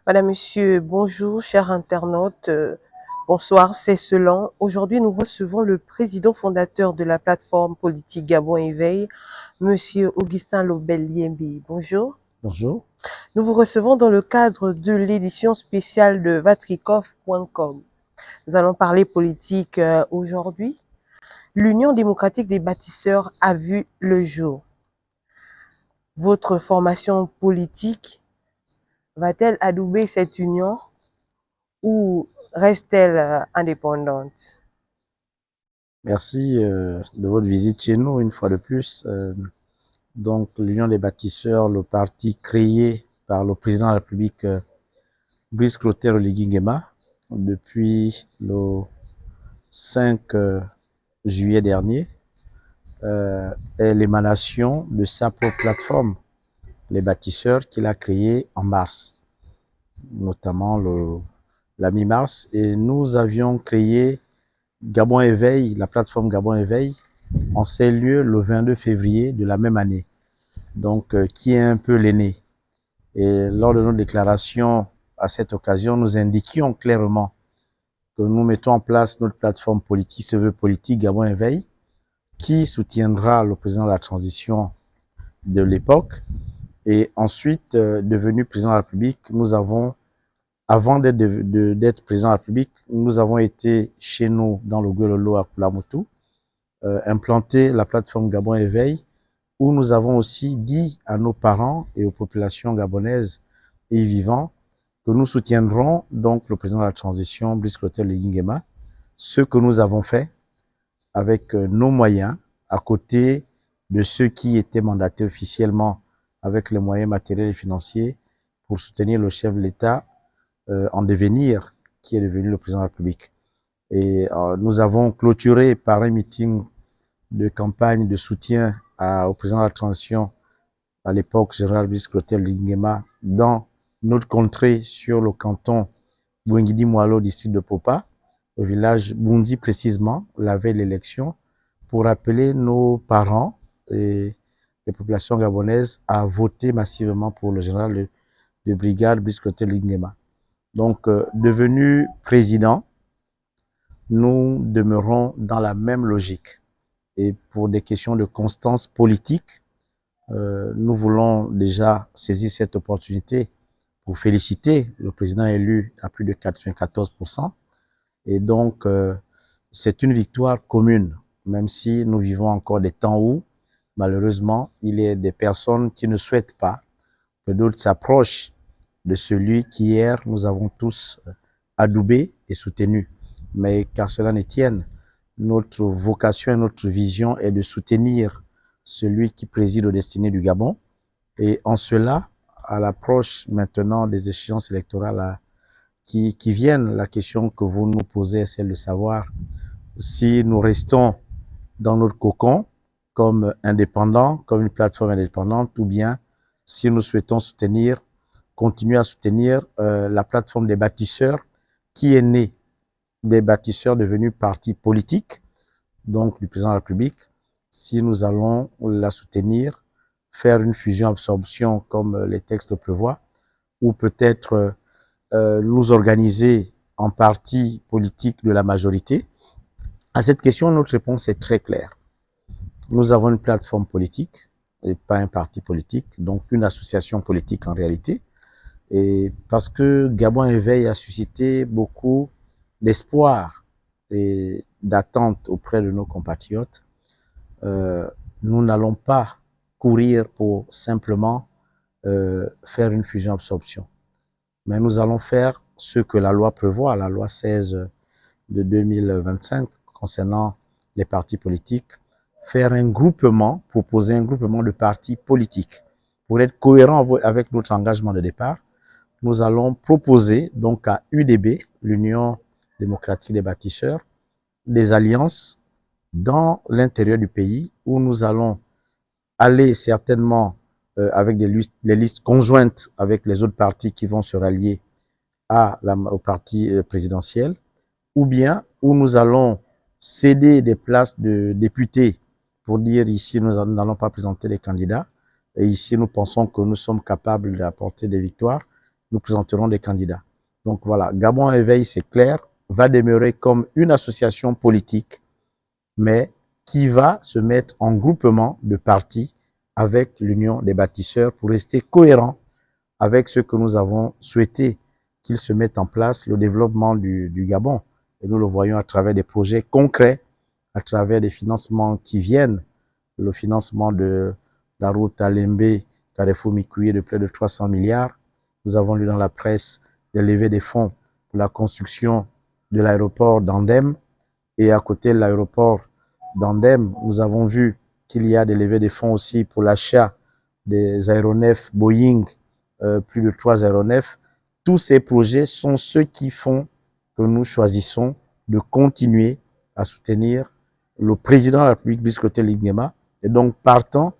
Madame, Monsieur, bonjour, chers internautes. Bonsoir, c'est Selon. Aujourd'hui, nous recevons le président fondateur de la plateforme politique Gabon Éveil, Monsieur Augustin Lobel-Liembi. Bonjour. Bonjour. Nous vous recevons dans le cadre de l'édition spéciale de vatrikov.com. Nous allons parler politique aujourd'hui. L'Union démocratique des bâtisseurs a vu le jour. Votre formation politique va-t-elle adouber cette union ou reste-t-elle indépendante? Merci de votre visite chez nous une fois de plus. Donc, l'Union des bâtisseurs, le parti créé par le président de la République, Brice Clotaire Oligui Nguema, depuis le 5 juillet dernier, est l'émanation de sa propre plateforme, les bâtisseurs, qu'il a créée en mars, notamment la mi-mars. Et nous avions créé Gabon Éveil, la plateforme Gabon Éveil, en ces lieux le 22 février de la même année, donc qui est un peu l'aîné. Et lors de nos déclarations à cette occasion, nous indiquions clairement que nous mettons en place notre plateforme politique, se veut politique Gabon Éveil, qui soutiendra le président de la transition de l'époque. Et ensuite, devenu président de la République, nous avons, avant d'être président de la République, nous avons été chez nous dans le Guelolo à Kulamotu, implanter la plateforme Gabon Éveil, où nous avons aussi dit à nos parents et aux populations gabonaises et vivants que nous soutiendrons donc le président de la transition, Brice Clotaire Oligui Nguema, ce que nous avons fait avec nos moyens, à côté de ceux qui étaient mandatés officiellement avec les moyens matériels et financiers pour soutenir le chef de l'État en devenir, qui est devenu le président de la République. Et nous avons clôturé par un meeting de campagne de soutien au président de la transition, à l'époque, général Brice Clotaire Oligui Nguema, dans notre contrée sur le canton Bouengidi-Moalo, district de Popa, au village Bundi précisément, la veille de l'élection, pour appeler nos parents et les populations gabonaises à voter massivement pour le général de brigade Brice Clotaire Oligui Nguema. Donc, devenu président, nous demeurons dans la même logique. Et pour des questions de constance politique, nous voulons déjà saisir cette opportunité pour féliciter le président élu à plus de 94%. Et donc, c'est une victoire commune, même si nous vivons encore des temps où, malheureusement, il y a des personnes qui ne souhaitent pas que d'autres s'approchent de celui qu'hier nous avons tous adoubé et soutenu. Mais qu'à cela ne tienne, notre vocation et notre vision est de soutenir celui qui préside aux destinées du Gabon. Et en cela, à l'approche maintenant des échéances électorales qui viennent, la question que vous nous posez est celle de savoir si nous restons dans notre cocon comme indépendants, comme une plateforme indépendante, ou bien si nous souhaitons continuer à soutenir la plateforme des bâtisseurs qui est née des bâtisseurs devenus parti politique, donc du président de la République, si nous allons la soutenir, faire une fusion-absorption comme les textes le prévoient, ou peut-être nous organiser en parti politique de la majorité. À cette question, notre réponse est très claire. Nous avons une plateforme politique et pas un parti politique, donc une association politique en réalité. Et parce que Gabon Éveil a suscité beaucoup d'espoir et d'attente auprès de nos compatriotes, nous n'allons pas courir pour simplement faire une fusion-absorption. Mais nous allons faire ce que la loi prévoit, la loi 16 de 2025 concernant les partis politiques, faire un groupement, proposer un groupement de partis politiques. Pour être cohérent avec notre engagement de départ, nous allons proposer donc à UDB, l'Union démocratique des bâtisseurs, des alliances dans l'intérieur du pays où nous allons aller certainement avec les listes conjointes avec les autres partis qui vont se rallier au parti présidentiel, ou bien où nous allons céder des places de députés pour dire ici nous n'allons pas présenter les candidats et ici nous pensons que nous sommes capables d'apporter des victoires, nous présenterons des candidats. Donc voilà, Gabon Éveil, c'est clair, va demeurer comme une association politique, mais qui va se mettre en groupement de partis avec l'Union des bâtisseurs pour rester cohérent avec ce que nous avons souhaité qu'il se mette en place, le développement du Gabon. Et nous le voyons à travers des projets concrets, à travers des financements qui viennent, le financement de la route à Lembe, Carrefour-Mikuye de près de 300 milliards. Nous avons lu dans la presse des levées des fonds pour la construction de l'aéroport d'Andem. Et à côté de l'aéroport d'Andem, nous avons vu qu'il y a des levées de fonds aussi pour l'achat des aéronefs Boeing, plus de 3 aéronefs. Tous ces projets sont ceux qui font que nous choisissons de continuer à soutenir le président de la République, Brice Clotaire Nguema, et donc partant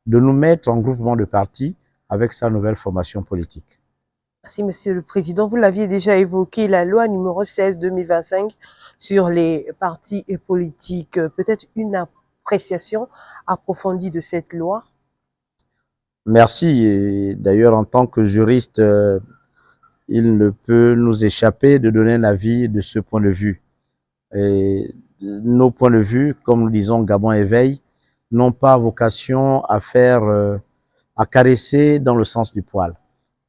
de nous mettre en groupement de partis avec sa nouvelle formation politique. Merci, Monsieur le Président. Vous l'aviez déjà évoqué, la loi numéro 16/2025 sur les partis et politiques. Peut-être une appréciation approfondie de cette loi? Merci. D'ailleurs, en tant que juriste, il ne peut nous échapper de donner un avis de ce point de vue. Et nos points de vue, comme nous disons Gabon Éveil, n'ont pas vocation à faire, à caresser dans le sens du poil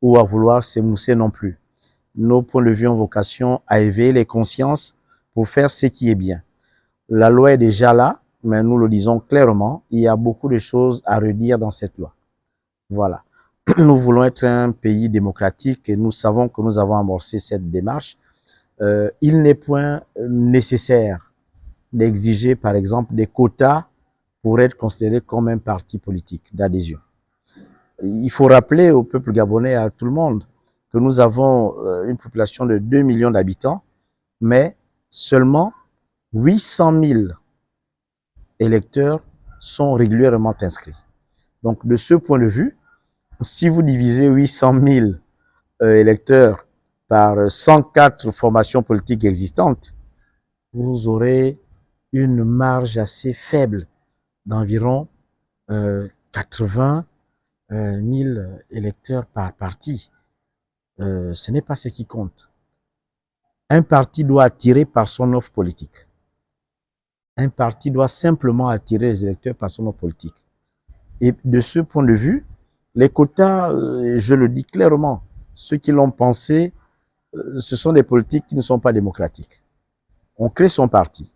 ou à vouloir s'émousser non plus. Nos points de vue ont vocation à éveiller les consciences pour faire ce qui est bien. La loi est déjà là, mais nous le disons clairement, il y a beaucoup de choses à redire dans cette loi. Voilà. Nous voulons être un pays démocratique et nous savons que nous avons amorcé cette démarche. Il n'est point nécessaire d'exiger, par exemple, des quotas pour être considéré comme un parti politique d'adhésion. Il faut rappeler au peuple gabonais, à tout le monde, que nous avons une population de 2 millions d'habitants, mais seulement 800 000 électeurs sont régulièrement inscrits. Donc, de ce point de vue, si vous divisez 800 000 électeurs par 104 formations politiques existantes, vous aurez une marge assez faible d'environ 80 000 électeurs par parti. Ce n'est pas ce qui compte. Un parti doit attirer par son offre politique. Un parti doit simplement attirer les électeurs par son offre politique. Et de ce point de vue, les quotas, je le dis clairement, ceux qui l'ont pensé, ce sont des politiques qui ne sont pas démocratiques. On crée son parti.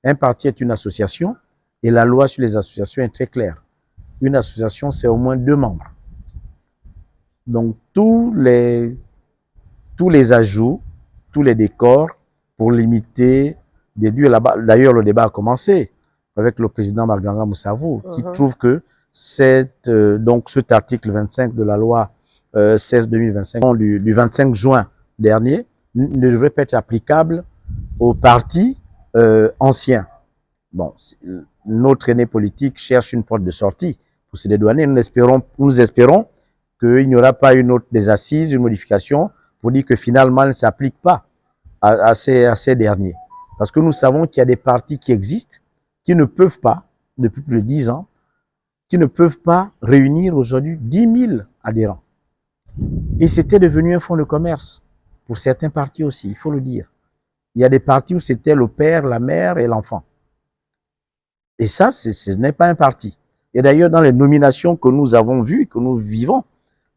Un parti est une association et la loi sur les associations est très claire. Une association, c'est au moins 2 membres. Donc, tous les ajouts, tous les décors pour limiter, déduire là-bas. D'ailleurs, le débat a commencé avec le président Marganga Moussavou, qui trouve que donc cet article 25 de la loi 16/2025 du 25 juin dernier ne devrait pas être applicable aux partis anciens. Bon, notre aîné politique cherche une porte de sortie pour se dédouaner. Nous espérons qu'il n'y aura pas une autre des assises, une modification pour dire que finalement, elle ne s'applique pas à ces derniers. Parce que nous savons qu'il y a des partis qui existent, qui ne peuvent pas, depuis plus de 10 ans, qui ne peuvent pas réunir aujourd'hui 10 000 adhérents. Et c'était devenu un fonds de commerce pour certains partis aussi, il faut le dire. Il y a des partis où c'était le père, la mère et l'enfant. Et ça, ce n'est pas un parti. Et d'ailleurs, dans les nominations que nous avons vues, que nous vivons,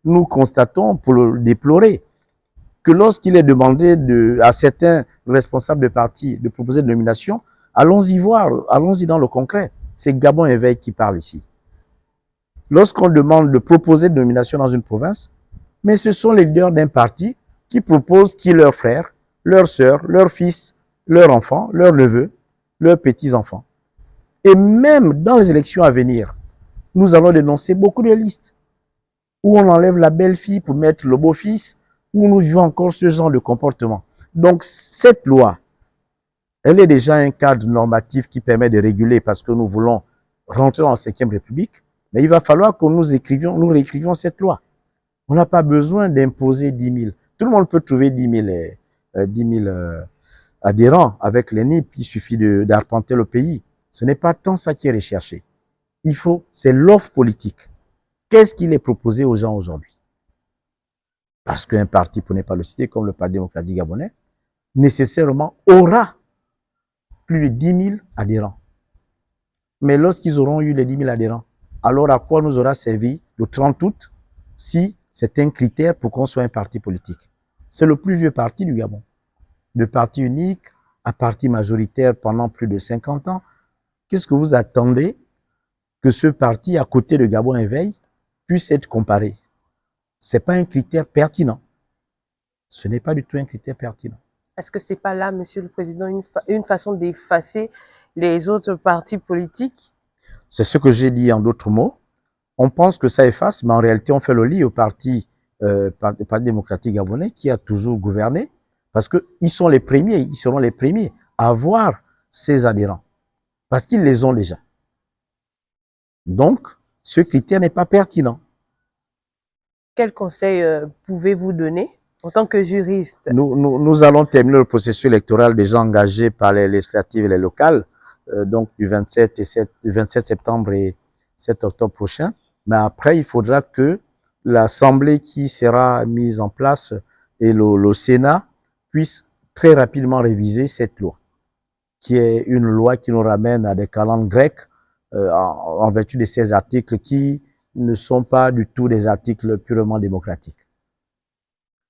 nous constatons, pour le déplorer, que lorsqu'il est demandé à certains responsables de partis de proposer des nominations, allons-y voir, allons-y dans le concret. C'est Gabon Éveil qui parle ici. Lorsqu'on demande de proposer des nominations dans une province, mais ce sont les leaders d'un parti qui proposent qui leurs frères, leurs sœurs, leurs fils, leurs enfants, leurs neveux, leurs petits-enfants. Et même dans les élections à venir, nous allons dénoncer beaucoup de listes où on enlève la belle-fille pour mettre le beau-fils, où nous vivons encore ce genre de comportement. Donc cette loi, elle est déjà un cadre normatif qui permet de réguler parce que nous voulons rentrer dans la 5e République, mais il va falloir que nous réécrivions cette loi. On n'a pas besoin d'imposer 10 000. Tout le monde peut trouver 10 000 adhérents avec les NIP, il suffit d'arpenter le pays. Ce n'est pas tant ça qui est recherché. C'est l'offre politique. Qu'est-ce qu'il est proposé aux gens aujourd'hui? parce qu'un parti, pour ne pas le citer, comme le Parti démocratique gabonais, nécessairement aura plus de 10 000 adhérents. Mais lorsqu'ils auront eu les 10 000 adhérents, alors à quoi nous aura servi le 30 août si c'est un critère pour qu'on soit un parti politique? C'est le plus vieux parti du Gabon. De parti unique à parti majoritaire pendant plus de 50 ans. Qu'est-ce que vous attendez que ce parti, à côté de Gabon Éveil, puisse être comparé? Ce n'est pas un critère pertinent. Ce n'est pas du tout un critère pertinent. Est-ce que ce n'est pas là, Monsieur le Président, une façon d'effacer les autres partis politiques? C'est ce que j'ai dit en d'autres mots. On pense que ça efface, mais en réalité, on fait le lit au parti démocratique gabonais qui a toujours gouverné, parce qu'ils sont les premiers, ils seront les premiers à avoir ces adhérents, parce qu'ils les ont déjà. Donc, ce critère n'est pas pertinent. Quel conseil pouvez-vous donner en tant que juriste? Nous allons terminer le processus électoral déjà engagé par les législatives et les locales, donc du 27 septembre et 7 octobre prochain. Mais après, il faudra que l'Assemblée qui sera mise en place et le Sénat puisse très rapidement réviser cette loi, qui est une loi qui nous ramène à des calendes grecques en vertu de ces articles qui ne sont pas du tout des articles purement démocratiques.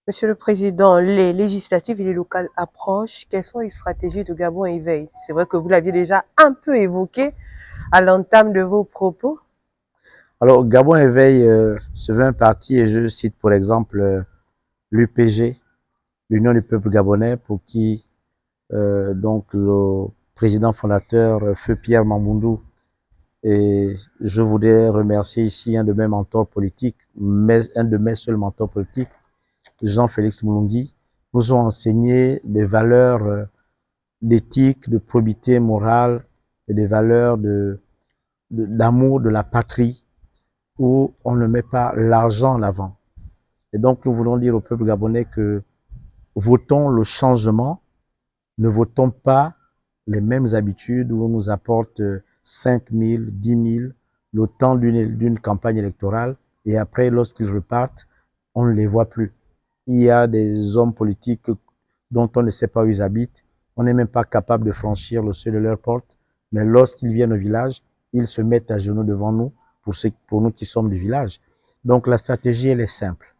Monsieur le Président, les législatives et les locales approchent. Quelles sont les stratégies de Gabon Éveil? C'est vrai que vous l'aviez déjà un peu évoqué à l'entame de vos propos. Alors, Gabon Éveil se veut un parti, et je cite pour exemple l'UPG, l'Union du peuple gabonais, pour qui donc le président fondateur, Feu Pierre Mamboundou, et je voudrais remercier ici un de mes mentors politiques, un de mes seuls mentors politiques, Jean-Félix Moulungui, nous ont enseigné des valeurs d'éthique, de probité morale et des valeurs d'amour de la patrie, où on ne met pas l'argent en avant. Et donc, nous voulons dire au peuple gabonais que votons le changement, ne votons pas les mêmes habitudes où on nous apporte 5 000, 10 000, le temps d'une campagne électorale, et après, lorsqu'ils repartent, on ne les voit plus. Il y a des hommes politiques dont on ne sait pas où ils habitent, on n'est même pas capable de franchir le seuil de leur porte, mais lorsqu'ils viennent au village, ils se mettent à genoux devant nous, pour nous qui sommes du village. Donc la stratégie, elle est simple.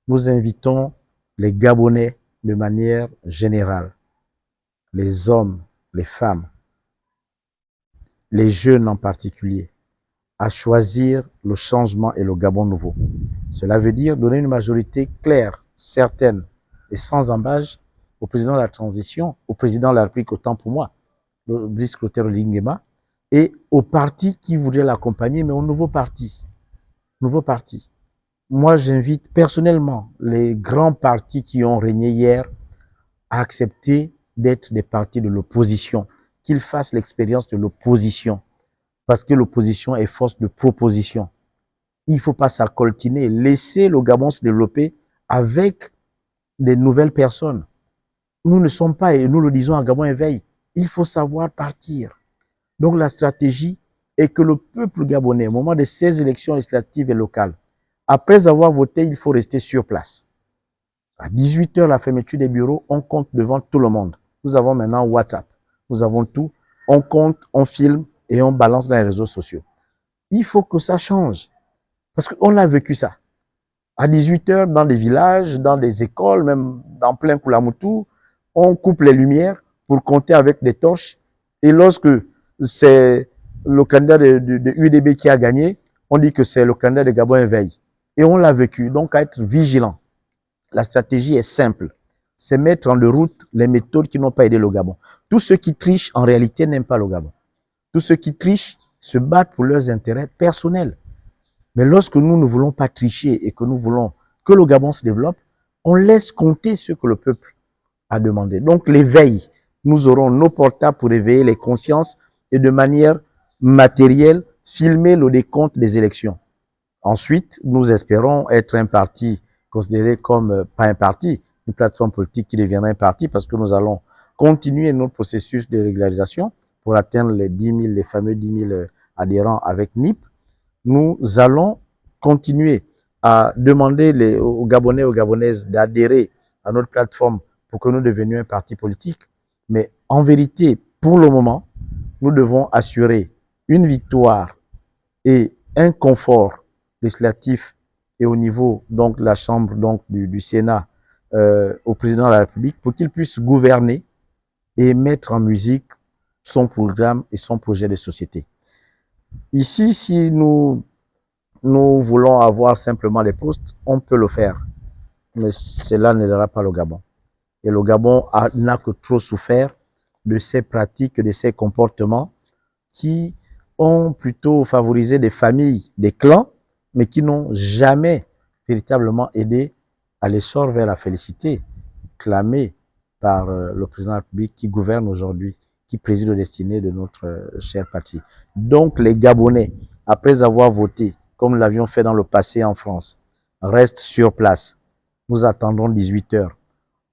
Nous invitons les Gabonais de manière générale, les hommes, les femmes, les jeunes en particulier, à choisir le changement et le Gabon nouveau. Cela veut dire donner une majorité claire, certaine et sans embâche au président de la transition, au président de la République, autant pour moi, le Brice Clotaire Lingema, et au parti qui voudrait l'accompagner, mais au nouveau parti. Nouveau parti. Moi, j'invite personnellement les grands partis qui ont régné hier à accepter d'être des partis de l'opposition, qu'ils fassent l'expérience de l'opposition, parce que l'opposition est force de proposition. Il ne faut pas s'accoltiner, laisser le Gabon se développer avec des nouvelles personnes. Nous ne sommes pas, et nous le disons à Gabon Éveil, il faut savoir partir. Donc la stratégie est que le peuple gabonais, au moment de ces élections législatives et locales, après avoir voté, il faut rester sur place. À 18 h, la fermeture des bureaux, on compte devant tout le monde. Nous avons maintenant WhatsApp, nous avons tout. On compte, on filme et on balance dans les réseaux sociaux. Il faut que ça change, parce qu'on a vécu ça. À 18 h, dans des villages, dans des écoles, même dans plein Koulamoutou, on coupe les lumières pour compter avec des torches. Et lorsque c'est le candidat de UDB qui a gagné, on dit que c'est le candidat de Gabon Éveil. Et on l'a vécu, donc à être vigilant. La stratégie est simple, c'est mettre en route les méthodes qui n'ont pas aidé le Gabon. Tous ceux qui trichent, en réalité, n'aiment pas le Gabon. Tous ceux qui trichent se battent pour leurs intérêts personnels. Mais lorsque nous ne voulons pas tricher et que nous voulons que le Gabon se développe, on laisse compter ce que le peuple a demandé. Donc l'éveil, nous aurons nos portables pour éveiller les consciences et de manière matérielle, filmer le décompte des élections. Ensuite, nous espérons être un parti considéré comme, pas un parti, une plateforme politique qui deviendra un parti, parce que nous allons continuer notre processus de régularisation pour atteindre les 10 000, les fameux 10 000 adhérents avec NIP. Nous allons continuer à demander aux Gabonais et aux Gabonaises d'adhérer à notre plateforme pour que nous devenions un parti politique. Mais en vérité, pour le moment, nous devons assurer une victoire et un confort législatif et au niveau donc de la Chambre donc du Sénat au président de la République pour qu'il puisse gouverner et mettre en musique son programme et son projet de société. Ici, si nous voulons avoir simplement les postes, on peut le faire, mais cela n'aidera pas le Gabon. Et le Gabon n'a que trop souffert de ces pratiques, de ces comportements qui ont plutôt favorisé des familles, des clans, mais qui n'ont jamais véritablement aidé à l'essor vers la félicité clamée par le président de la République qui gouverne aujourd'hui, qui préside aux destinées de notre cher parti. Donc les Gabonais, après avoir voté, comme nous l'avions fait dans le passé en France, restent sur place. Nous attendons 18 heures.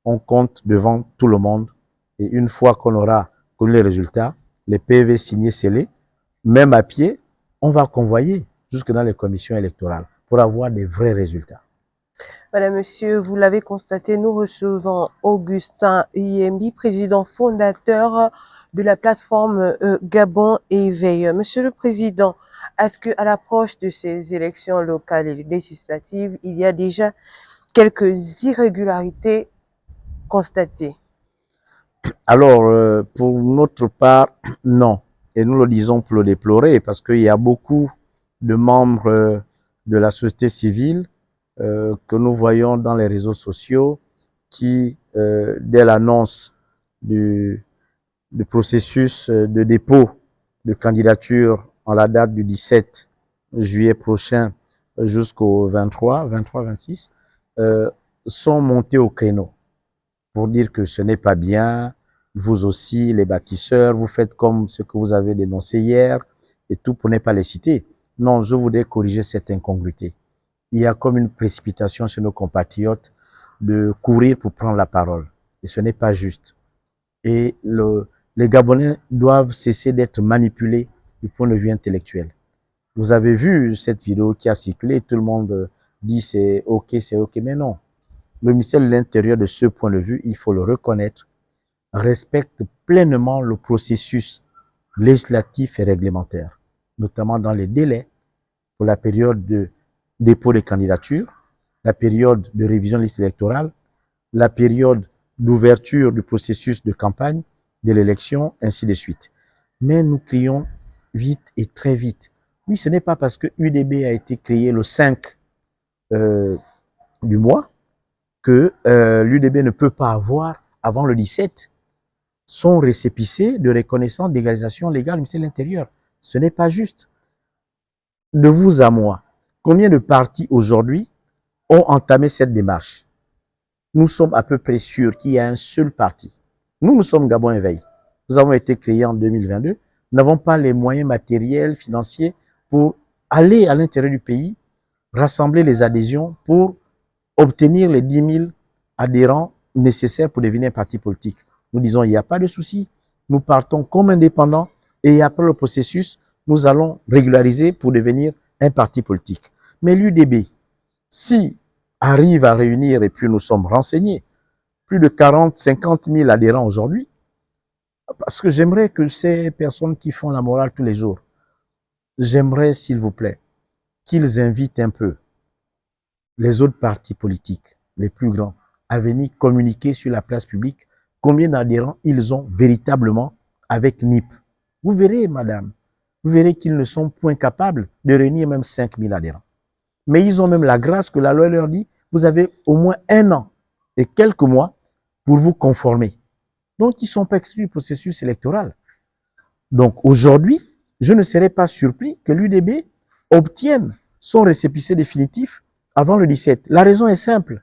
On compte devant tout le monde et une fois qu'on aura connu les résultats, les PV signés, scellés, même à pied, on va convoyer jusque dans les commissions électorales pour avoir des vrais résultats. Madame, Monsieur, vous l'avez constaté, nous recevons Augustin Yembi, président fondateur de la plateforme Gabon Éveil. Monsieur le Président, est-ce qu'à l'approche de ces élections locales et législatives, il y a déjà quelques irrégularités constatées? Alors, pour notre part, non. Et nous le disons pour le déplorer parce qu'il y a beaucoup de membres de la société civile que nous voyons dans les réseaux sociaux qui, dès l'annonce du processus de dépôt de candidature en la date du 17 juillet prochain jusqu'au 23-26, sont montés au créneau pour dire que ce n'est pas bien, vous aussi, les bâtisseurs, vous faites comme ce que vous avez dénoncé hier, et tout pour ne pas les citer. Non, je voudrais corriger cette incongruité. Il y a comme une précipitation chez nos compatriotes de courir pour prendre la parole. Et ce n'est pas juste. Et les Gabonais doivent cesser d'être manipulés du point de vue intellectuel. Vous avez vu cette vidéo qui a circulé, tout le monde dit c'est ok, mais non. Le ministère de l'Intérieur, de ce point de vue, il faut le reconnaître, respecte pleinement le processus législatif et réglementaire, notamment dans les délais pour la période de dépôt des candidatures, la période de révision de liste électorale, la période d'ouverture du processus de campagne, de l'élection, ainsi de suite. Mais nous crions vite et très vite. Oui, ce n'est pas parce que UDB a été créé le 5 du mois que l'UDB ne peut pas avoir, avant le 17, son récépissé de reconnaissance d'égalisation légale du ministère de l'Intérieur. Ce n'est pas juste. De vous à moi, combien de partis aujourd'hui ont entamé cette démarche? Nous sommes à peu près sûrs qu'il y a un seul parti. Nous sommes Gabon Éveil. Nous avons été créés en 2022. Nous n'avons pas les moyens matériels, financiers pour aller à l'intérieur du pays, rassembler les adhésions pour obtenir les 10 000 adhérents nécessaires pour devenir un parti politique. Nous disons, il n'y a pas de souci. Nous partons comme indépendants et après le processus, nous allons régulariser pour devenir un parti politique. Mais l'UDB, si arrive à réunir, et puis nous sommes renseignés, plus de 40, 50 000 adhérents aujourd'hui, parce que j'aimerais que ces personnes qui font la morale tous les jours, j'aimerais, s'il vous plaît, qu'ils invitent un peu les autres partis politiques, les plus grands, à venir communiquer sur la place publique combien d'adhérents ils ont véritablement avec NIP. Vous verrez, madame, vous verrez qu'ils ne sont point capables de réunir même 5 000 adhérents. Mais ils ont même la grâce que la loi leur dit, vous avez au moins 1 an et quelques mois pour vous conformer. Donc, ils ne sont pas exclus du processus électoral. Donc, aujourd'hui, je ne serais pas surpris que l'UDB obtienne son récépissé définitif avant le 17. La raison est simple.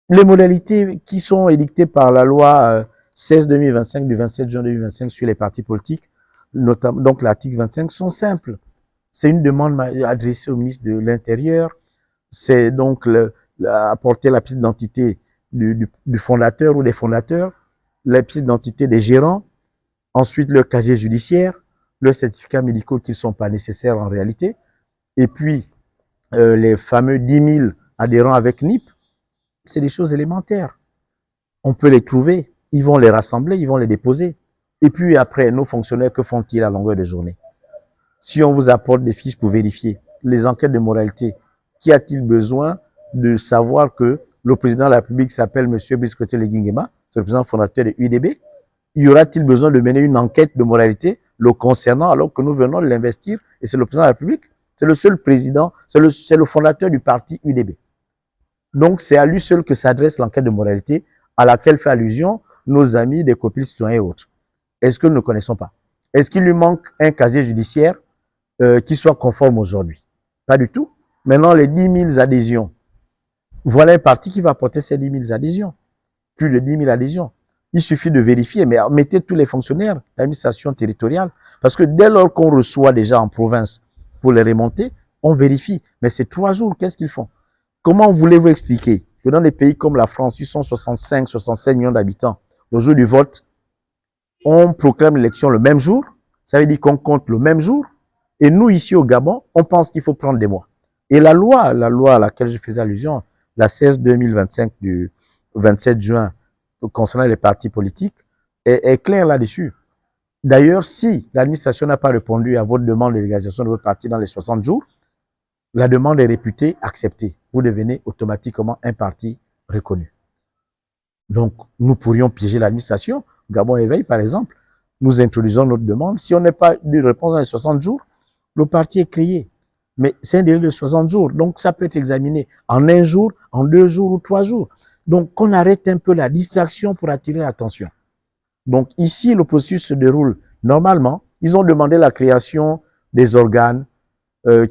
Les modalités qui sont édictées par la loi 16-2025 du 27 juin 2025 sur les partis politiques, notamment donc l'article 25, sont simples. C'est une demande adressée au ministre de l'Intérieur. C'est donc apporter la pièce d'identité du fondateur ou des fondateurs, la pièce d'identité des gérants, ensuite leur casier judiciaire, leurs certificats médicaux qui ne sont pas nécessaires en réalité, et puis les fameux 10 000 adhérents avec NIP, c'est des choses élémentaires. On peut les trouver, ils vont les rassembler, ils vont les déposer. Et puis après, nos fonctionnaires, que font-ils à longueur de journée? Si on vous apporte des fiches pour vérifier les enquêtes de moralité, qui a-t-il besoin de savoir que le président de la République s'appelle M. Brice Clotaire Nguema, c'est le président fondateur de l'UDB? Y aura-t-il besoin de mener une enquête de moralité le concernant alors que nous venons de l'investir et c'est le président de la République? C'est le seul président, c'est le fondateur du parti UDB. Donc c'est à lui seul que s'adresse l'enquête de moralité à laquelle fait allusion nos amis des copiles citoyens et autres. Est-ce que nous ne connaissons pas? Est-ce qu'il lui manque un casier judiciaire qui soit conforme aujourd'hui? Pas du tout. Maintenant, les 10 000 adhésions. Voilà un parti qui va porter ces 10 000 adhésions. Plus de 10 000 adhésions. Il suffit de vérifier, mais mettez tous les fonctionnaires, l'administration territoriale, parce que dès lors qu'on reçoit déjà en province pour les remonter, on vérifie. Mais c'est 3 jours, qu'est-ce qu'ils font? Comment voulez-vous expliquer que dans des pays comme la France, ils sont 65, 67 millions d'habitants, le jour du vote, on proclame l'élection le même jour, ça veut dire qu'on compte le même jour, et nous, ici au Gabon, on pense qu'il faut prendre des mois. Et la loi à laquelle je faisais allusion, la 16-2025 du 27 juin, concernant les partis politiques, est claire là-dessus. D'ailleurs, si l'administration n'a pas répondu à votre demande de légalisation de votre parti dans les 60 jours, la demande est réputée acceptée. Vous devenez automatiquement un parti reconnu. Donc, nous pourrions piéger l'administration. Gabon Éveil, par exemple, nous introduisons notre demande. Si on n'a pas de réponse dans les 60 jours, le parti est créé. Mais c'est un délai de 60 jours. Donc, ça peut être examiné en 1 jour, en 2 jours ou 3 jours. Donc, qu'on arrête un peu la distraction pour attirer l'attention. Donc, ici, le processus se déroule normalement. Ils ont demandé la création des organes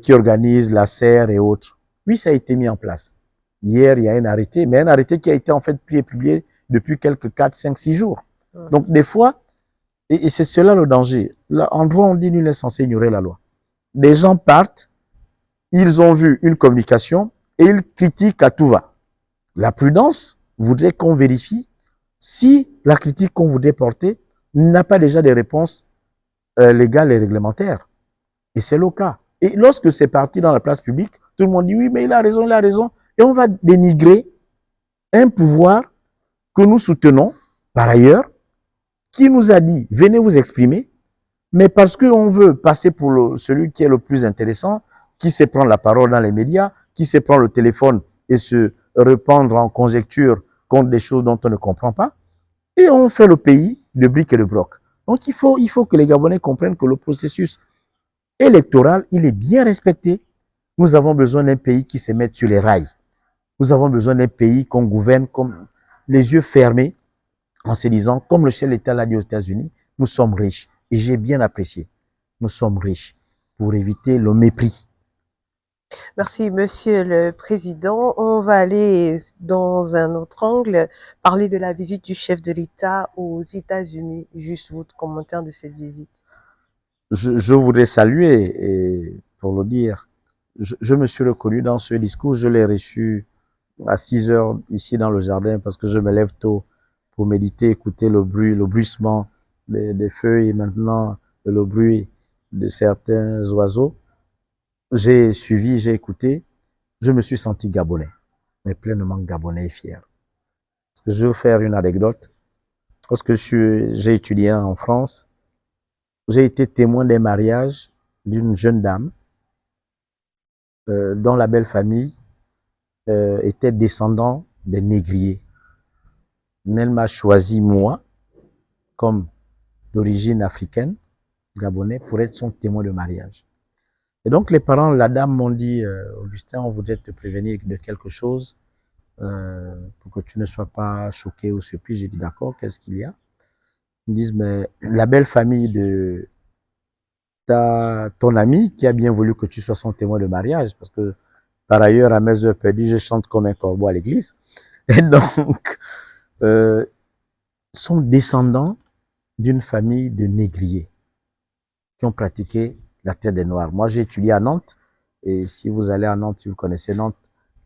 qui organisent la serre et autres. Oui, ça a été mis en place. Hier, il y a un arrêté, mais un arrêté qui a été en fait publié depuis quelques 4, 5, 6 jours. Donc, des fois, et c'est cela le danger. Là, en droit, on dit nul n'est censé ignorer la loi. Des gens partent, ils ont vu une communication et ils critiquent à tout va. La prudence voudrait qu'on vérifie si la critique qu'on voudrait porter n'a pas déjà des réponses légales et réglementaires. Et c'est le cas. Et lorsque c'est parti dans la place publique, tout le monde dit oui, mais il a raison, il a raison. Et on va dénigrer un pouvoir que nous soutenons, par ailleurs, qui nous a dit venez vous exprimer, mais parce qu'on veut passer pour celui qui est le plus intéressant, qui sait prendre la parole dans les médias, qui sait prendre le téléphone et se répandre en conjecture contre des choses dont on ne comprend pas, et on fait le pays de briques et de broc. Donc il faut que les Gabonais comprennent que le processus électoral, il est bien respecté. Nous avons besoin d'un pays qui se mette sur les rails. Nous avons besoin d'un pays qu'on gouverne comme les yeux fermés, en se disant, comme le chef de l'État l'a dit aux États-Unis, nous sommes riches. Et j'ai bien apprécié. Nous sommes riches pour éviter le mépris. Merci, Monsieur le Président. On va aller dans un autre angle, parler de la visite du chef de l'État aux États-Unis. Juste votre commentaire de cette visite. Je voudrais saluer, et pour le dire, je me suis reconnu dans ce discours. Je l'ai reçu à 6 heures ici dans le jardin parce que je me lève tôt pour méditer, écouter le bruit, le bruissement des feuilles et maintenant le bruit de certains oiseaux. J'ai suivi, j'ai écouté, je me suis senti gabonais, mais pleinement gabonais et fier. Parce que je vais faire une anecdote. Lorsque j'ai étudié en France, j'ai été témoin d'un mariage d'une jeune dame dont la belle famille était descendant des négriers. Mais elle m'a choisi, moi, comme d'origine africaine, gabonais, pour être son témoin de mariage. Et donc les parents, la dame m'ont dit, Augustin, on voudrait te prévenir de quelque chose pour que tu ne sois pas choqué ou surpris. J'ai dit d'accord, qu'est-ce qu'il y a? Ils me disent, mais la belle famille de ton ami qui a bien voulu que tu sois son témoin de mariage, parce que par ailleurs, à mes heures perdues, je chante comme un corbeau à l'église. Et donc, sont descendants d'une famille de négriers qui ont pratiqué la traite des Noirs. Moi, j'ai étudié à Nantes, et si vous allez à Nantes, si vous connaissez Nantes,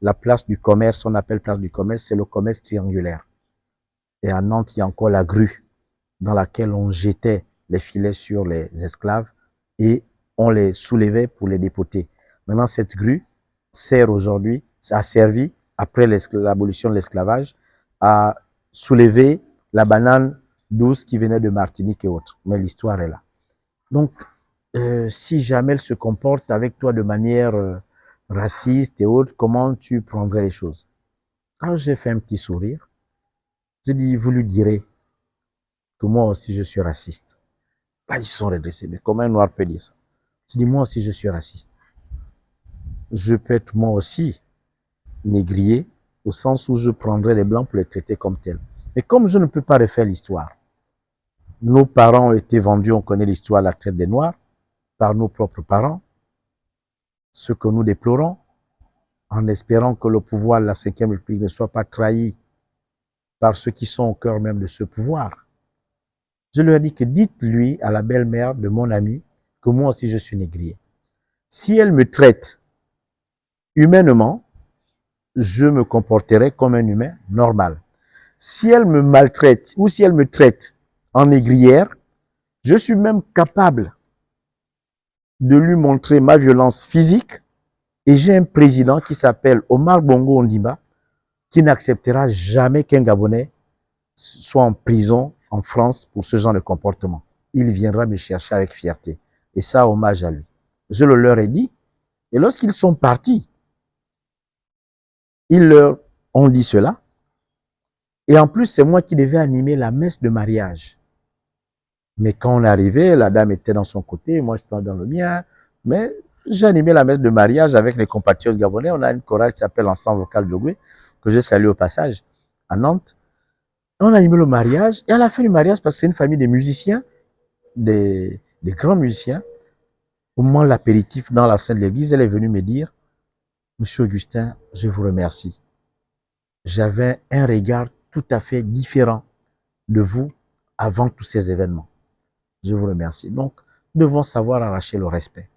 la place du commerce, on appelle place du commerce, c'est le commerce triangulaire. Et à Nantes, il y a encore la grue dans laquelle on jetait les filets sur les esclaves et on les soulevait pour les dépoter. Maintenant, cette grue, sert aujourd'hui, ça a servi, après l'abolition de l'esclavage, à soulever la banane douce qui venait de Martinique et autres. Mais l'histoire est là. Donc, si jamais elle se comporte avec toi de manière raciste et autres, comment tu prendrais les choses? Alors j'ai fait un petit sourire. J'ai dit, vous lui direz que moi aussi je suis raciste. Là, ils se sont redressés. Mais comment un noir peut dire ça? J'ai dit, moi aussi je suis raciste. Je peux être moi aussi négrier, au sens où je prendrais les blancs pour les traiter comme tels. Mais comme je ne peux pas refaire l'histoire, nos parents ont été vendus, on connaît l'histoire de la traite des noirs, par nos propres parents, ce que nous déplorons, en espérant que le pouvoir de la Cinquième République ne soit pas trahi par ceux qui sont au cœur même de ce pouvoir. Je leur ai dit que dites-lui à la belle-mère de mon ami que moi aussi je suis négrier. Si elle me traite humainement, je me comporterai comme un humain normal. Si elle me maltraite ou si elle me traite en négrière, je suis même capable de lui montrer ma violence physique et j'ai un président qui s'appelle Omar Bongo Ondimba qui n'acceptera jamais qu'un Gabonais soit en prison en France pour ce genre de comportement. Il viendra me chercher avec fierté. Et ça, hommage à lui. Je le leur ai dit. Et lorsqu'ils sont partis, ils leur ont dit cela. Et en plus, c'est moi qui devais animer la messe de mariage. Mais quand on est arrivé, la dame était dans son côté, moi j'étais dans le mien. Mais j'ai animé la messe de mariage avec les compatriotes gabonais. On a une chorale qui s'appelle Ensemble Vocal de Goué, que je salue au passage, à Nantes. On a animé le mariage. Et à la fin du mariage, parce que c'est une famille de musiciens, des grands musiciens, au moment de l'apéritif dans la salle de l'église, elle est venue me dire, Monsieur Augustin, je vous remercie. J'avais un regard tout à fait différent de vous avant tous ces événements. Je vous remercie. Donc, nous devons savoir arracher le respect.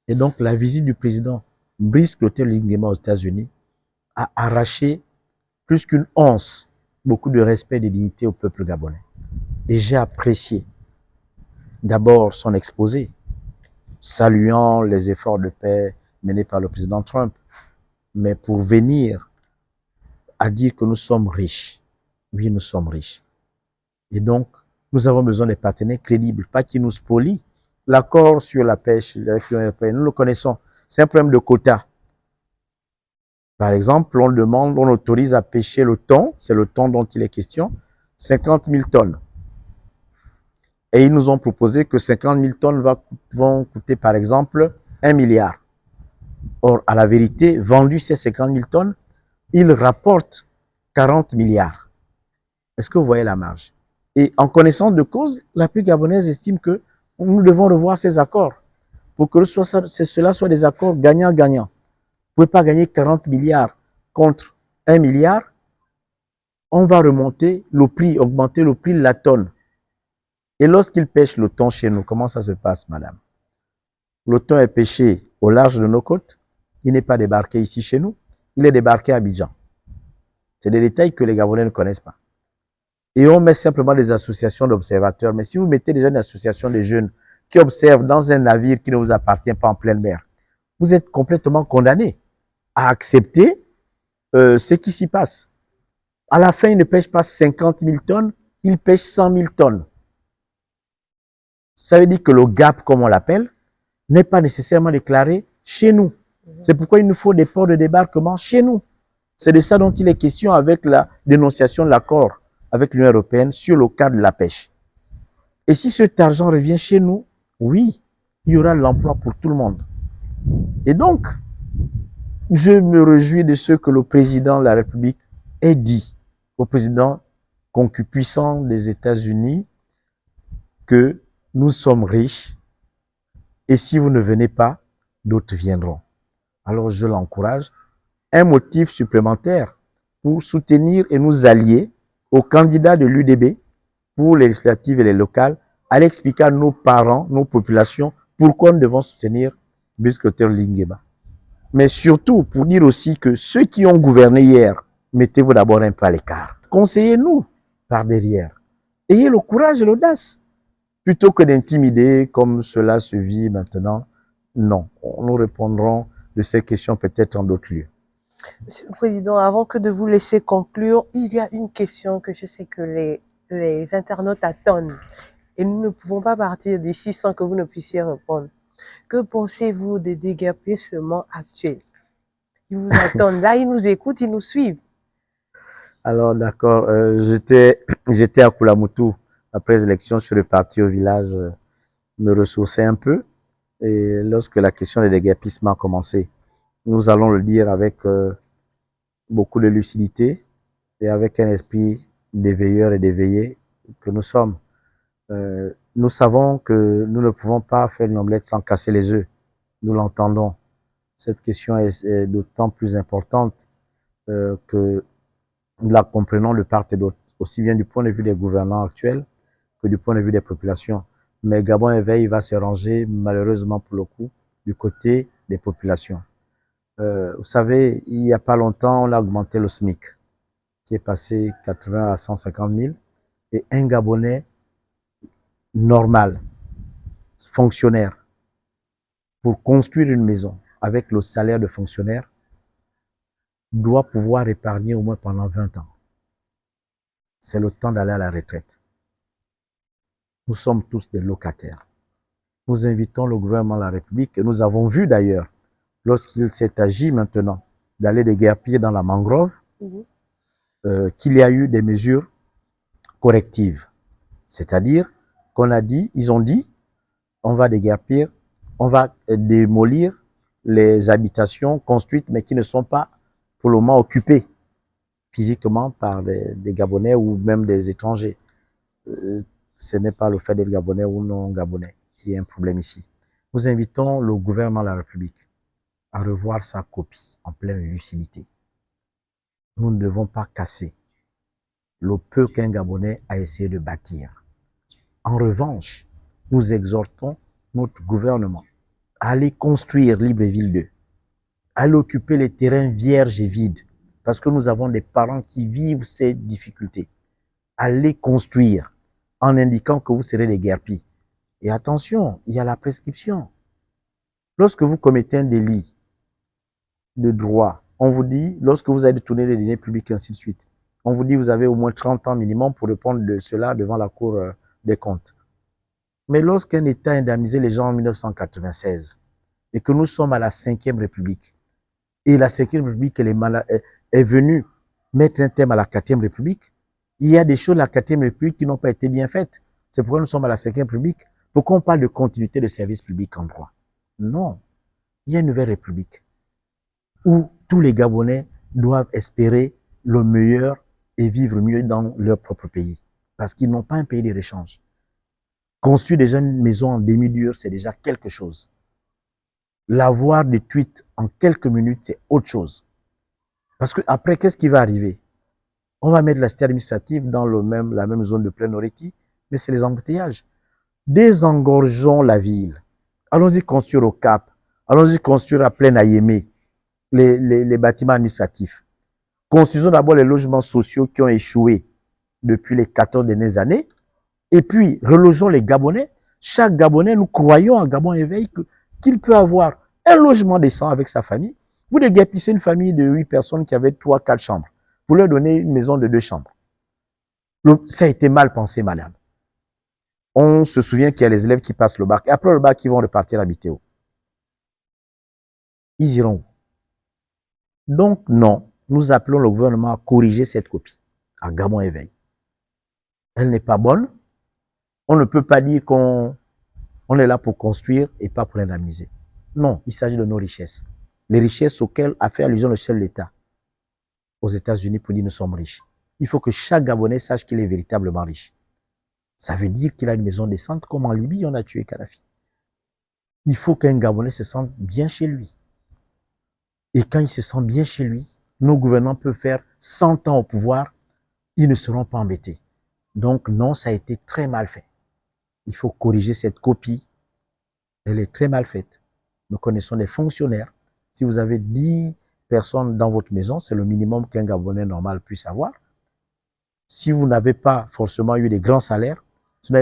Et donc, la visite du président Brice Clotaire Nguema aux États-Unis a arraché plus qu'une once, beaucoup de respect et de dignité au peuple gabonais. Et j'ai apprécié d'abord son exposé, saluant les efforts de paix menés par le président Trump, mais pour venir à dire que nous sommes riches. Oui, nous sommes riches. Et donc, nous avons besoin de partenaires crédibles, pas qui nous spolient. L'accord sur la pêche, nous le connaissons. C'est un problème de quota. Par exemple, on demande, on autorise à pêcher le thon, c'est le thon dont il est question, 50 000 tonnes. Et ils nous ont proposé que 50 000 tonnes vont coûter, par exemple, 1 milliard. Or, à la vérité, vendu ces 50 000 tonnes, ils rapportent 40 milliards. Est-ce que vous voyez la marge? Et en connaissance de cause, la République gabonaise estime que nous devons revoir ces accords pour que cela soit des accords gagnant-gagnant. Vous ne pouvez pas gagner 40 milliards contre 1 milliard. On va remonter le prix, augmenter le prix de la tonne. Et lorsqu'ils pêchent le thon chez nous, comment ça se passe, madame? Le thon est pêché au large de nos côtes. Il n'est pas débarqué ici chez nous. Il est débarqué à Abidjan. C'est des détails que les Gabonais ne connaissent pas. Et on met simplement des associations d'observateurs. Mais si vous mettez déjà une association de jeunes qui observent dans un navire qui ne vous appartient pas en pleine mer, vous êtes complètement condamné à accepter ce qui s'y passe. À la fin, ils ne pêchent pas 50 000 tonnes, ils pêchent 100 000 tonnes. Ça veut dire que le gap, comme on l'appelle, n'est pas nécessairement déclaré chez nous. C'est pourquoi il nous faut des ports de débarquement chez nous. C'est de ça dont il est question avec la dénonciation de l'accord avec l'Union européenne sur le cadre de la pêche. Et si cet argent revient chez nous, oui, il y aura de l'emploi pour tout le monde. Et donc, je me réjouis de ce que le président de la République ait dit au président concupiscent des États-Unis que nous sommes riches et si vous ne venez pas, d'autres viendront. Alors je l'encourage. Un motif supplémentaire pour soutenir et nous allier aux candidats de l'UDB pour les législatives et les locales, aller expliquer à nos parents, nos populations, pourquoi nous devons soutenir Brice Clotaire Nguema. Mais surtout pour dire aussi que ceux qui ont gouverné hier, mettez-vous d'abord un peu à l'écart. Conseillez-nous par derrière. Ayez le courage et l'audace. Plutôt que d'intimider comme cela se vit maintenant, non. Nous répondrons de ces questions peut-être en d'autres lieux. Monsieur le Président, avant que de vous laisser conclure, il y a une question que je sais que les internautes attendent et nous ne pouvons pas partir d'ici sans que vous ne puissiez répondre. Que pensez-vous des déguerpissements actuels? Ils vous attendent. Là, ils nous écoutent, ils nous suivent. Alors, d'accord, j'étais à Koulamoutou après les élections, je suis reparti au village, me ressourcer un peu. Et lorsque la question des déguerpissements a commencé, nous allons le dire avec beaucoup de lucidité et avec un esprit d'éveilleur et d'éveillé que nous sommes. Nous savons que nous ne pouvons pas faire une omelette sans casser les œufs. Nous l'entendons. Cette question est d'autant plus importante que nous la comprenons de part et d'autre, aussi bien du point de vue des gouvernants actuels que du point de vue des populations. Mais Gabon Éveil va se ranger, malheureusement pour le coup, du côté des populations. Vous savez, il n'y a pas longtemps, on a augmenté le SMIC, qui est passé 80 à 150 000, et un Gabonais normal, fonctionnaire, pour construire une maison avec le salaire de fonctionnaire, doit pouvoir épargner au moins pendant 20 ans. C'est le temps d'aller à la retraite. Nous sommes tous des locataires. Nous invitons le gouvernement de la République, et nous avons vu d'ailleurs, lorsqu'il s'est agi maintenant d'aller déguerpir dans la mangrove, qu'il y a eu des mesures correctives. C'est-à-dire qu'on a dit, ils ont dit, on va déguerpir, on va démolir les habitations construites mais qui ne sont pas pour le moment occupées physiquement par des Gabonais ou même des étrangers. Ce n'est pas le fait d'être Gabonais ou non Gabonais qui est un problème ici. Nous invitons le gouvernement de la République à revoir sa copie en pleine lucidité. Nous ne devons pas casser le peu qu'un Gabonais a essayé de bâtir. En revanche, nous exhortons notre gouvernement à aller construire Libreville 2, à aller occuper les terrains vierges et vides, parce que nous avons des parents qui vivent ces difficultés. Allez construire en indiquant que vous serez des guerpis. Et attention, il y a la prescription. Lorsque vous commettez un délit de droit, on vous dit, lorsque vous avez détourné les deniers publics, ainsi de suite, on vous dit vous avez au moins 30 ans minimum pour répondre de cela devant la Cour des comptes. Mais lorsqu'un État a indemnisé les gens en 1996 et que nous sommes à la 5e République, et la 5e République est venue mettre un terme à la 4e République, il y a des choses de la 4e République qui n'ont pas été bien faites. C'est pourquoi nous sommes à la 5e République. Pourquoi on parle de continuité de service public en droit? Non. Il y a une nouvelle République où tous les Gabonais doivent espérer le meilleur et vivre mieux dans leur propre pays. Parce qu'ils n'ont pas un pays de réchange. Construire déjà une maison en demi-dur, c'est déjà quelque chose. L'avoir des tweets en quelques minutes, c'est autre chose. Parce que après, qu'est-ce qui va arriver? On va mettre la cité administrative dans la même zone de plein Oreki, mais c'est les embouteillages. Désengorgeons la ville. Allons-y construire au Cap. Allons-y construire à plein Ayémé les bâtiments administratifs. Construisons d'abord les logements sociaux qui ont échoué depuis les 14 dernières années. Et puis, relogeons les Gabonais. Chaque Gabonais, nous croyons en Gabon Éveil qu'il peut avoir un logement décent avec sa famille. Vous déguerpissez une famille de 8 personnes qui avaient 3-4 chambres. Vous leur donnez une maison de 2 chambres. Ça a été mal pensé, madame. On se souvient qu'il y a les élèves qui passent le bac. Et après le bac, ils vont repartir habiter où? Ils iront où? Donc, non, nous appelons le gouvernement à corriger cette copie à Gabon Éveil. Elle n'est pas bonne. On ne peut pas dire qu'on est là pour construire et pas pour indemniser. Non, il s'agit de nos richesses. Les richesses auxquelles a fait allusion le chef de l'État aux États-Unis pour dire nous sommes riches. Il faut que chaque Gabonais sache qu'il est véritablement riche. Ça veut dire qu'il a une maison décente, comme en Libye, on a tué Kadhafi. Il faut qu'un Gabonais se sente bien chez lui. Et quand il se sent bien chez lui, nos gouvernants peuvent faire 100 ans au pouvoir, ils ne seront pas embêtés. Donc non, ça a été très mal fait. Il faut corriger cette copie. Elle est très mal faite. Nous connaissons des fonctionnaires. Si vous avez 10 personnes dans votre maison, c'est le minimum qu'un Gabonais normal puisse avoir. Si vous n'avez pas forcément eu des grands salaires, si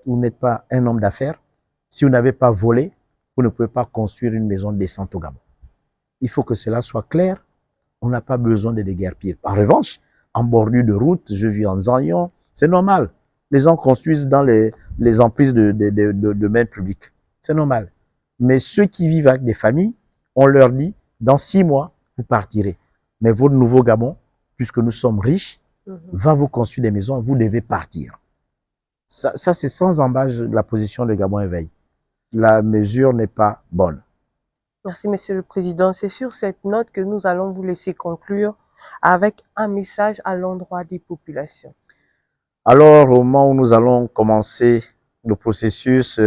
vous n'êtes pas un homme d'affaires, si vous n'avez pas volé, vous ne pouvez pas construire une maison décente au Gabon. Il faut que cela soit clair. On n'a pas besoin de déguerpir. En revanche, en bordure de route, je vis en Zanyon, c'est normal. Les gens construisent dans les emprises de mains publiques. C'est normal. Mais ceux qui vivent avec des familles, on leur dit, dans 6 mois, vous partirez. Mais votre nouveau Gabon, puisque nous sommes riches, va vous construire des maisons, vous devez partir. Ça c'est sans embâche la position de Gabon Éveil. La mesure n'est pas bonne. Merci, Monsieur le Président. C'est sur cette note que nous allons vous laisser conclure avec un message à l'endroit des populations. Alors, au moment où nous allons commencer le processus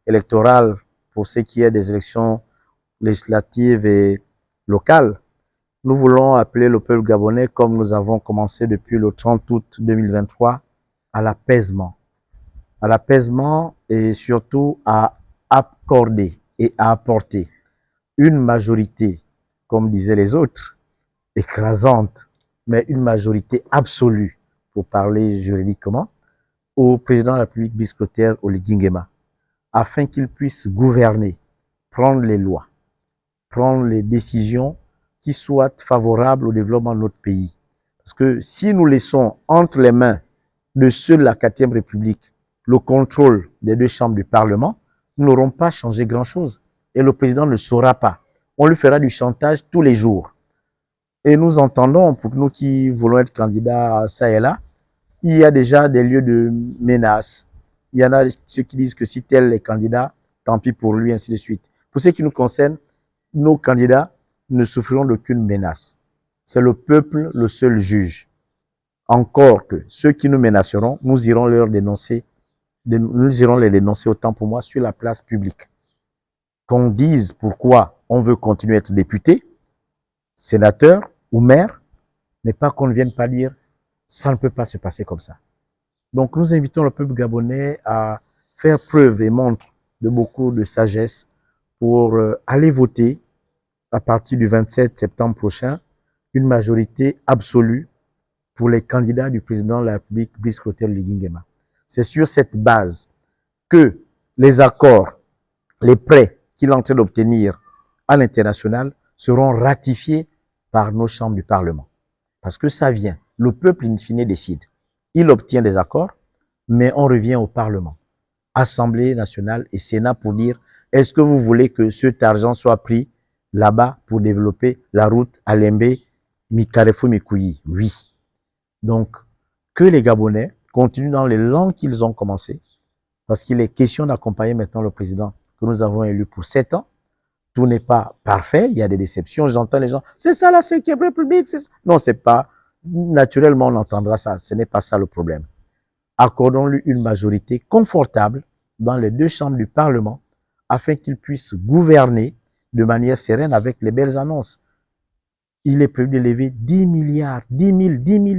électoral pour ce qui est des élections législatives et locales, nous voulons appeler le peuple gabonais, comme nous avons commencé depuis le 30 août 2023, à l'apaisement. À l'apaisement et surtout à accorder et à apporter une majorité, comme disaient les autres, écrasante, mais une majorité absolue, pour parler juridiquement, au président de la République Brice Clotaire Oligui Nguema, afin qu'il puisse gouverner, prendre les lois, prendre les décisions qui soient favorables au développement de notre pays. Parce que si nous laissons entre les mains de ceux de la 4e République le contrôle des 2 chambres du Parlement, nous n'aurons pas changé grand-chose. Et le président ne saura pas. On lui fera du chantage tous les jours. Et nous entendons, pour nous qui voulons être candidats à ça et là, il y a déjà des lieux de menaces. Il y en a ceux qui disent que si tel est candidat, tant pis pour lui, ainsi de suite. Pour ce qui nous concerne, nos candidats ne souffriront d'aucune menace. C'est le peuple le seul juge. Encore que ceux qui nous menaceront, nous irons les dénoncer autant pour moi sur la place publique. Qu'on dise pourquoi on veut continuer à être député, sénateur ou maire, mais pas qu'on ne vienne pas dire ça ne peut pas se passer comme ça. Donc nous invitons le peuple gabonais à faire preuve et montre de beaucoup de sagesse pour aller voter à partir du 27 septembre prochain une majorité absolue pour les candidats du président de la République, Brice Clotaire Oligui Nguema. C'est sur cette base que les accords, les prêts qu'il est en train d'obtenir à l'international seront ratifiés par nos chambres du Parlement. Parce que ça vient. Le peuple, in fine, décide. Il obtient des accords, mais on revient au Parlement, Assemblée nationale et Sénat pour dire est-ce que vous voulez que cet argent soit pris là-bas pour développer la route Alembe, Mikarefo, Mikouyi? Oui. Donc, que les Gabonais continuent dans les langues qu'ils ont commencé, parce qu'il est question d'accompagner maintenant le président que nous avons élu pour 7 ans. Tout n'est pas parfait, il y a des déceptions, j'entends les gens, c'est ça la 5e République, c'est ça. Non, c'est pas, naturellement on entendra ça, ce n'est pas ça le problème. Accordons-lui une majorité confortable dans les 2 chambres du Parlement afin qu'il puisse gouverner de manière sereine avec les belles annonces. Il est prévu d'élever 10 milliards, 10 000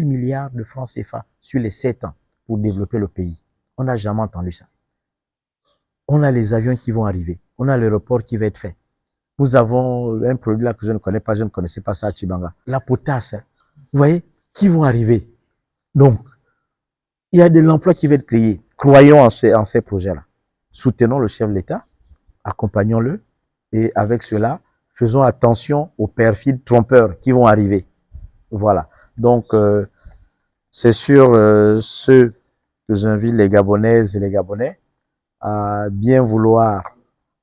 milliards de francs CFA sur les 7 ans pour développer le pays. On n'a jamais entendu ça. On a les avions qui vont arriver, on a l'aéroport qui va être fait. Nous avons un produit là que je ne connais pas, je ne connaissais pas ça à Tchibanga. La potasse, hein. Vous voyez, qui vont arriver. Donc, il y a de l'emploi qui va être créé. Croyons en ces projets-là. Soutenons le chef de l'État, accompagnons-le, et avec cela, faisons attention aux perfides trompeurs qui vont arriver. Voilà. Donc, c'est sur ce que j'invite les Gabonaises et les Gabonais à bien vouloir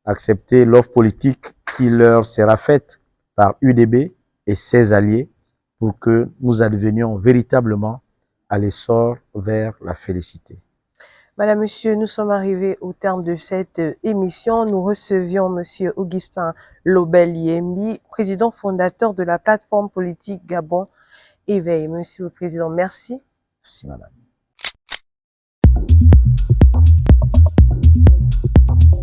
accepter l'offre politique qui leur sera faite par UDB et ses alliés pour que nous advenions véritablement à l'essor vers la félicité. Madame, Monsieur, nous sommes arrivés au terme de cette émission. Nous recevions Monsieur Augustin Lobel Yembi, président fondateur de la plateforme politique Gabon Éveil. Monsieur le Président, merci. Merci, Madame.